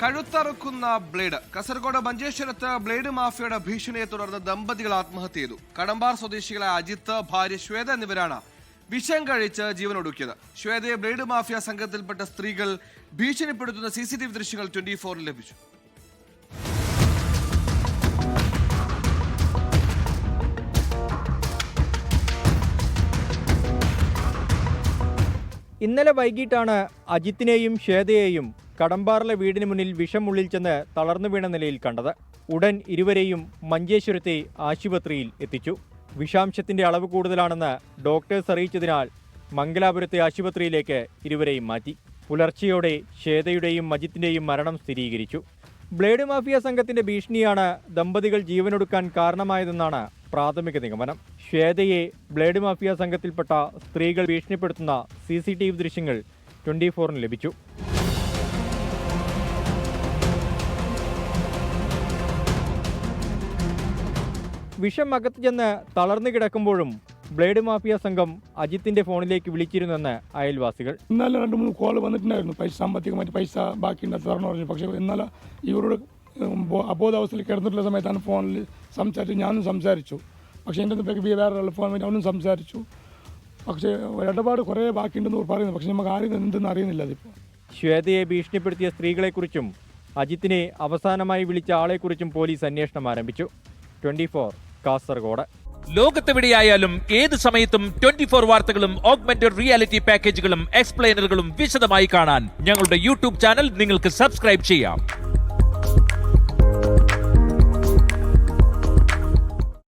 കഴുത്തറുക്കുന്ന blade. Kasaragod മഞ്ചേശ്വരത്ത് blade മാഫിയയുടെ ഭീഷണിയെ തുടർന്ന് ദമ്പതികൾ ആത്മഹത്യ ചെയ്തു. കടമ്പാർ സ്വദേശികളായ അജിത്ത്, ഭാര്യ ശ്വേത എന്നിവരാണ് വിഷം കഴിച്ച് ജീവനൊടുക്കിയത്. ശ്വേതയെ ബ്ലേഡ് മാഫിയ സംഘത്തിൽപ്പെട്ട സ്ത്രീകൾ ഭീഷണിപ്പെടുത്തുന്ന CCTV ദൃശ്യങ്ങൾ 24-ൽ ലഭിച്ചു. ഇന്നലെ വൈകിട്ടാണ് അജിത്തിനെയും ശ്വേതയെയും കടമ്പാറിലെ വീടിന് മുന്നിൽ വിഷം ഉള്ളിൽ ചെന്ന് തളർന്നു വീണ നിലയിൽ കണ്ടത്. ഉടൻ ഇരുവരെയും മഞ്ചേശ്വരത്തെ ആശുപത്രിയിൽ എത്തിച്ചു. വിഷാംശത്തിന്റെ അളവ് കൂടുതലാണെന്ന് ഡോക്ടേഴ്സ് അറിയിച്ചതിനാൽ മംഗലാപുരത്തെ ആശുപത്രിയിലേക്ക് ഇരുവരെയും മാറ്റി. പുലർച്ചെയോടെ ശ്വേതയുടെയും അജിത്തിന്റെയും മരണം സ്ഥിരീകരിച്ചു. ബ്ലേഡ് മാഫിയ സംഘത്തിന്റെ ഭീഷണിയാണ് ദമ്പതികൾ ജീവനൊടുക്കാൻ കാരണമായതെന്നാണ് പ്രാഥമിക നിഗമനം. ശ്വേതയെ ബ്ലേഡ് മാഫിയ സംഘത്തിൽപ്പെട്ട സ്ത്രീകൾ ഭീഷണിപ്പെടുത്തുന്ന CCTV ദൃശ്യങ്ങൾ 24-ന് ലഭിച്ചു. വിഷം അകത്ത് ചെന്ന് തളർന്നു കിടക്കുമ്പോഴും ബ്ലേഡ് മാഫിയ സംഘം അജിത്തിന്റെ ഫോണിലേക്ക് വിളിച്ചിരുന്നെന്ന് അയൽവാസികൾ. ഇന്നലെ 2-3 കോൾ വന്നിട്ടുണ്ടായിരുന്നു. സാമ്പത്തികമായിട്ട് പൈസ ബാക്കിയുണ്ട് തരണം പറഞ്ഞു. പക്ഷേ ഇന്നലെ ഇവരോട് അബോധാവസ്ഥയിൽ കിടന്നിട്ടുള്ള സമയത്താണ് ഫോണിൽ സംസാരിച്ചു. ഞാനും സംസാരിച്ചു. പക്ഷേ എൻ്റെ അടുത്തേക്ക് വേറെ ഫോൺ വേണ്ടി അവനും സംസാരിച്ചു. പക്ഷേ ഇടപാട് കുറേ ബാക്കിയുണ്ടെന്ന് പറയുന്നു. പക്ഷേ നമുക്ക് ആരും എന്തെന്ന് അറിയുന്നില്ല. അതിപ്പോൾ ശ്വേതയെ ഭീഷണിപ്പെടുത്തിയ സ്ത്രീകളെക്കുറിച്ചും അജിത്തിനെ അവസാനമായി വിളിച്ച ആളെക്കുറിച്ചും പോലീസ് അന്വേഷണം ആരംഭിച്ചു. 24 കാസർഗോഡ്. ലോകത്തെവിടെയായാലും ഏത് സമയത്തും 24 വാർത്തകളും ഓഗ്മെന്റഡ് റിയാലിറ്റി പാക്കേജുകളും എക്സ്പ്ലെയിനറുകളും വിശദമായി കാണാൻ ഞങ്ങളുടെ YouTube ചാനൽ നിങ്ങൾക്ക് സബ്സ്ക്രൈബ് ചെയ്യാം.